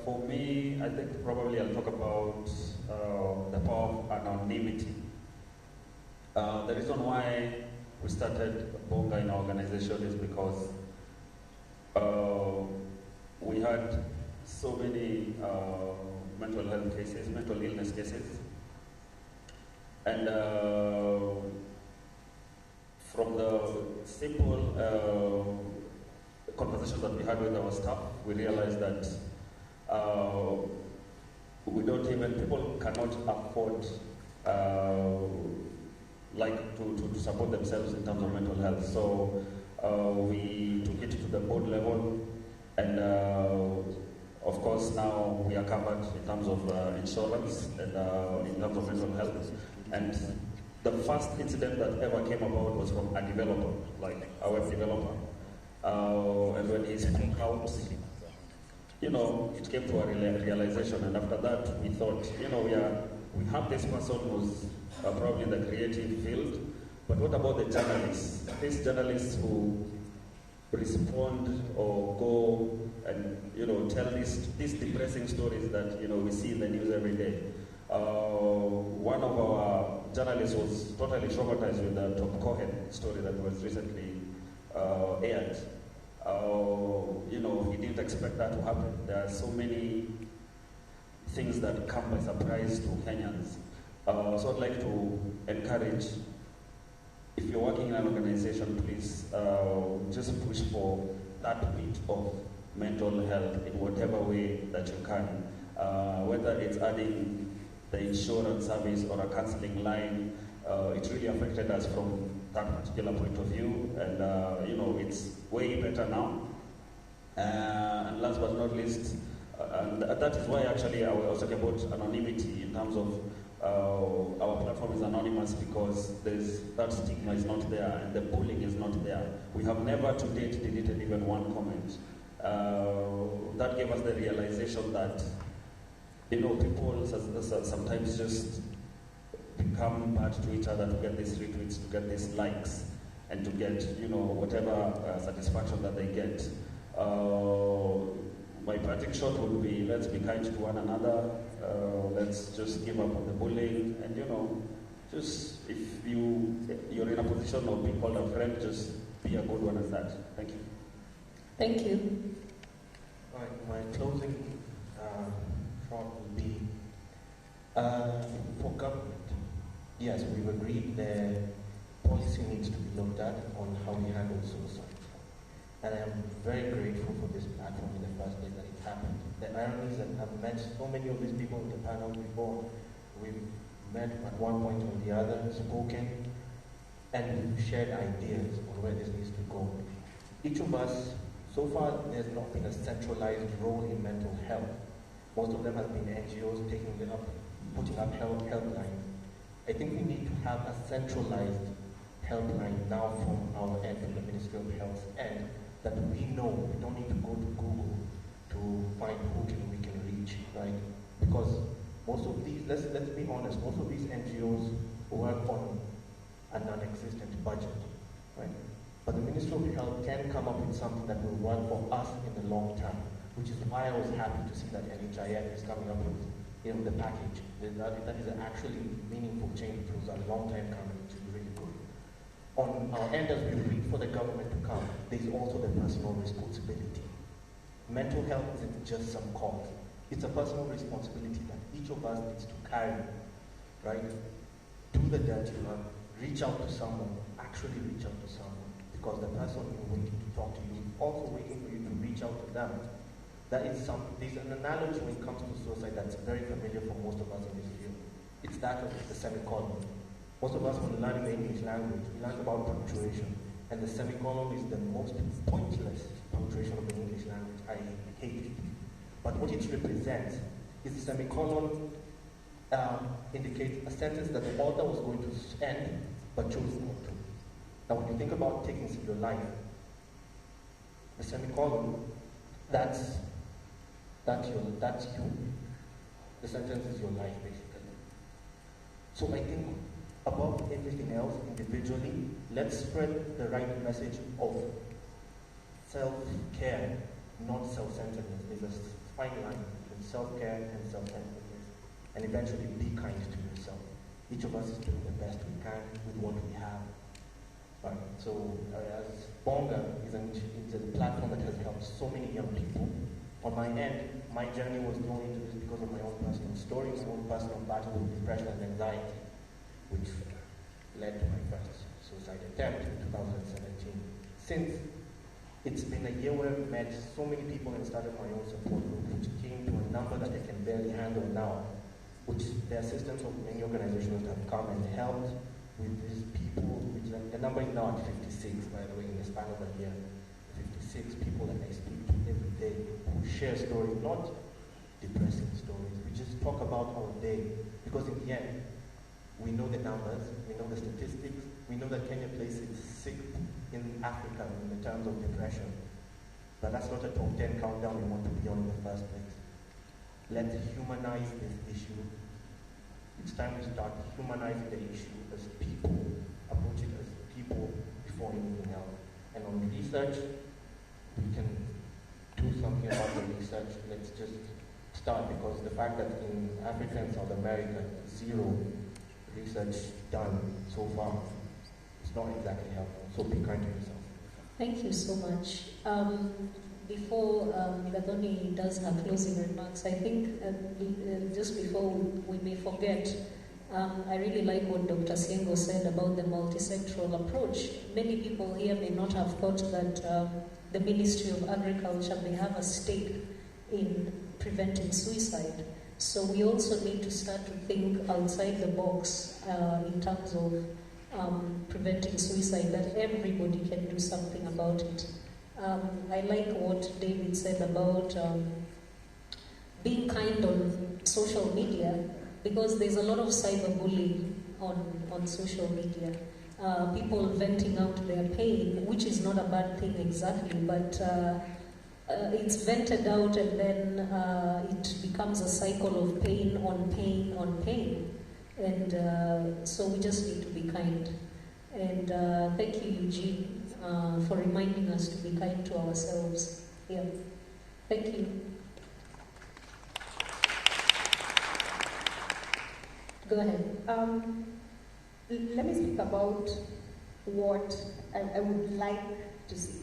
For me, I think probably I'll talk about the power of anonymity. The reason why we started Bonga in our organization is because we had so many mental health cases, mental illness cases, and from the simple conversations that we had with our staff, we realized that people cannot afford to support themselves in terms of mental health. So we took it to the board level, and of course now we are covered in terms of insurance and in terms of mental health. And the first incident that ever came about was from a developer, like a web developer. And when he spoke out, it came to a realization, and after that we thought, we have this person who's probably in the creative field, but what about the journalists? These journalists who respond or go and tell these depressing stories that we see in the news every day. One of our journalists was totally traumatized with the Tom Cohen story that was recently aired. He didn't expect that to happen. There are so many things that come by surprise to Kenyans. So I'd like to encourage, if you're working in an organization, please just push for that bit of mental health in whatever way that you can. Whether it's adding the insurance service or a counseling line, it really affected us from that particular point of view, and it's way better now. And last but not least, and that is why actually I was talking about anonymity in terms of our platform is anonymous, because that stigma is not there and the bullying is not there. We have never to date deleted even one comment. That gave us the realization that people sometimes just become bad to each other to get these retweets, to get these likes, and to get whatever satisfaction that they get. My parting shot would be, let's be kind to one another. Let's just give up on the bullying, and just if you're in a position of being called a friend, just be a good one at that. Thank you. Thank you. All right, my closing thought would be for government. Yes, we've agreed the policy needs to be looked at on how we handle suicide. And I am very grateful for this platform in the first place that it happened. The irony is that I've met so many of these people in the panel before. We've met at one point or the other, spoken, and we've shared ideas on where this needs to go. Each of us, so far, there's not been a centralized role in mental health. Most of them have been NGOs taking it up, putting up helplines. I think we need to have a centralized helpline now from our end, from the Ministry of Health's end, that we know we don't need to go to Google to find who we can reach, right? Because most of these, let's be honest, most of these NGOs work on a non-existent budget, right? But the Ministry of Health can come up with something that will work for us in the long term, which is why I was happy to see that NHIF is coming up with the package. That is an actually meaningful change. It was a long time coming, which is really good. On our end, as we wait for the government to come, there's also the personal responsibility. Mental health isn't just some cause. It's a personal responsibility that each of us needs to carry, right? Do the dirty work, reach out to someone, actually reach out to someone, because the person you're waiting to talk to you is also waiting for you to reach out to them. There's an analogy when it comes to suicide that's very familiar for most of us in this field. It's that of the semicolon. Most of us, when learning the English language, we learn about punctuation, and the semicolon is the most pointless punctuation of the English language. I hate it. But what it represents is the semicolon indicates a sentence that the author was going to end, but chose not to. Now, when you think about taking your life, the semicolon, that's you. The sentence is your life, basically. So I think above everything else, individually, let's spread the right message of self-care, not self-centeredness. There's a fine line. and self-care and self-centeredness, and eventually be kind to yourself. Each of us is doing the best we can with what we have. Right. So as Bonga is a platform that has helped so many young people. On my end, my journey was thrown into this because of my own personal story, my own personal battle with depression and anxiety, which led to my first suicide attempt in 2017. Since it's been a year where I've met so many people and started my own support group, which came to a number that I can barely handle now, which the assistance of many organizations have come and helped with these people, which the number is now at 56, by the way, in the span of a year. 56 people that I speak to every day who share stories, not depressing stories. We just talk about our day, because in the end, we know the numbers, we know the statistics, we know that Kenya places 6th in Africa in terms of depression. But that's not a top 10 countdown we want to be on in the first place. Let's humanize this issue. It's time to start humanizing the issue as people, approach it as people before anything else. And on research, we can do something about the research. Let's just start, because the fact that in Africa and South America, 0 research done so far, it's not exactly helpful. So be kind to yourself. Thank you so much. Before Gadoni does her closing remarks, I think just before we may forget, I really like what Dr. Siengo said about the multisectoral approach. Many people here may not have thought that the Ministry of Agriculture may have a stake in preventing suicide. So we also need to start to think outside the box in terms of preventing suicide, that everybody can do something about it. I like what David said about being kind on social media, because there's a lot of cyberbullying on social media. People venting out their pain, which is not a bad thing exactly, but it's vented out and then it becomes a cycle of pain on pain on pain. And so we just need to be kind. And thank you, Eugene, for reminding us to be kind to ourselves. Yeah. Thank you. Go ahead. Let me speak about what I would like to see.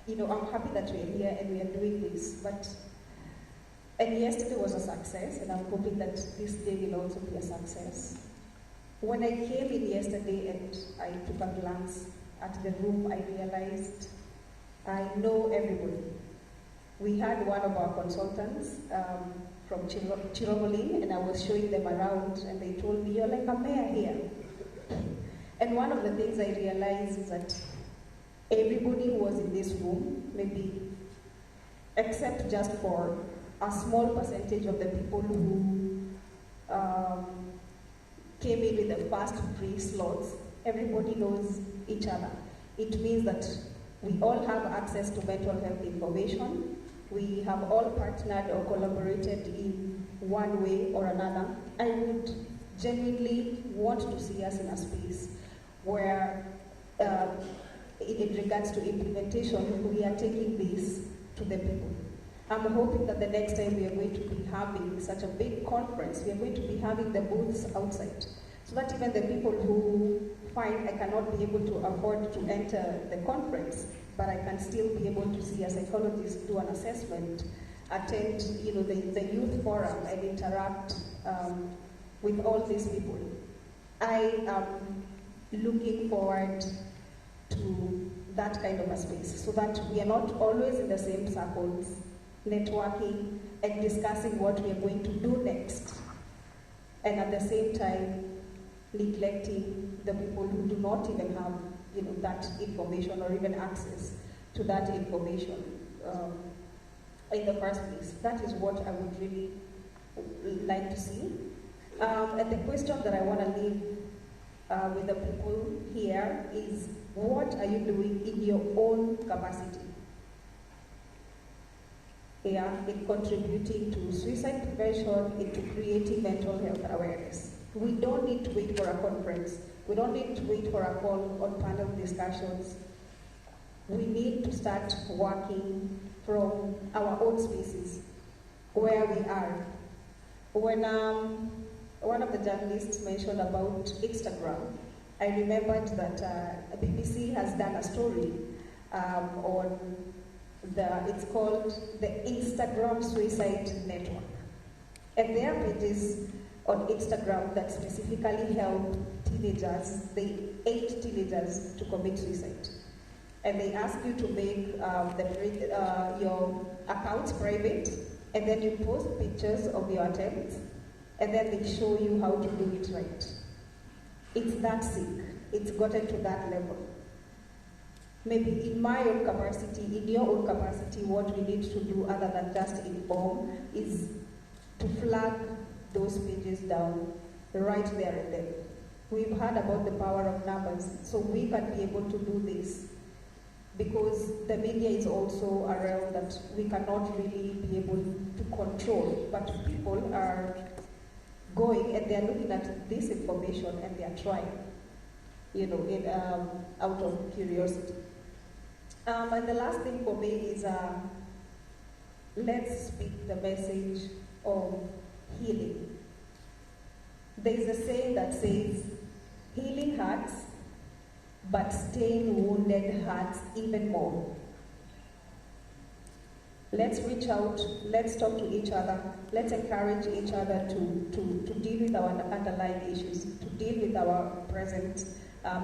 You know, I'm happy that we're here and we are doing this, and yesterday was a success, and I'm hoping that this day will also be a success. When I came in yesterday and I took a glance at the room, I realized I know everybody. We had one of our consultants from Chiromoli, and I was showing them around, and they told me, "You're like a mayor here." And one of the things I realized is that everybody who was in this room, maybe except just for a small percentage of the people who came in with the first 3 slots, everybody knows each other. It means that we all have access to mental health information. We have all partnered or collaborated in one way or another. I would genuinely want to see us in a space where, in regards to implementation, we are taking this to the people. I'm hoping that the next time we are going to be having such a big conference, we are going to be having the booths outside, so that even the people who find I cannot be able to afford to enter the conference, but I can still be able to see a psychologist, do an assessment, attend, you know, the youth forum, and interact with all these people. I am looking forward to that kind of a space, so that we are not always in the same circles, networking and discussing what we are going to do next, and at the same time neglecting the people who do not even have, you know, that information or even access to that information in the first place. That is what I would really like to see. And the question that I want to leave with the people here is, what are you doing in your own capacity? In contributing to suicide prevention, into creating mental health awareness. We don't need to wait for a conference. We don't need to wait for a call on panel discussions. We need to start working from our own spaces. where we are. When one of the journalists mentioned about Instagram, I remembered that BBC has done a story on it's called the Instagram Suicide Network. And there are pages on Instagram that specifically help teenagers, they aid teenagers to commit suicide. And they ask you to make your accounts private, and then you post pictures of your attempts, and then they show you how to do it right. It's that sick. It's gotten to that level. Maybe in my own capacity, in your own capacity, what we need to do other than just inform is to flag those pages down right there and then. We've heard about the power of numbers, so we can be able to do this because the media is also a realm that we cannot really be able to control, but people are going and they're looking at this information and they're trying, out of curiosity. And the last thing for me is let's speak the message of healing. There is a saying that says, healing hurts, but staying wounded hurts even more. Let's reach out, let's talk to each other, let's encourage each other to deal with our underlying issues, to deal with our present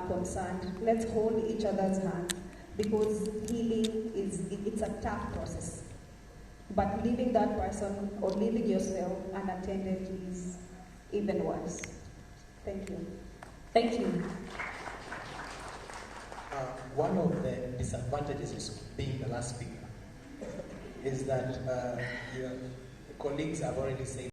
concerns. Let's hold each other's hand, because healing it's a tough process. But leaving that person or leaving yourself unattended is even worse. Thank you. Thank you. One of the disadvantages of being the last speaker is that your colleagues have already said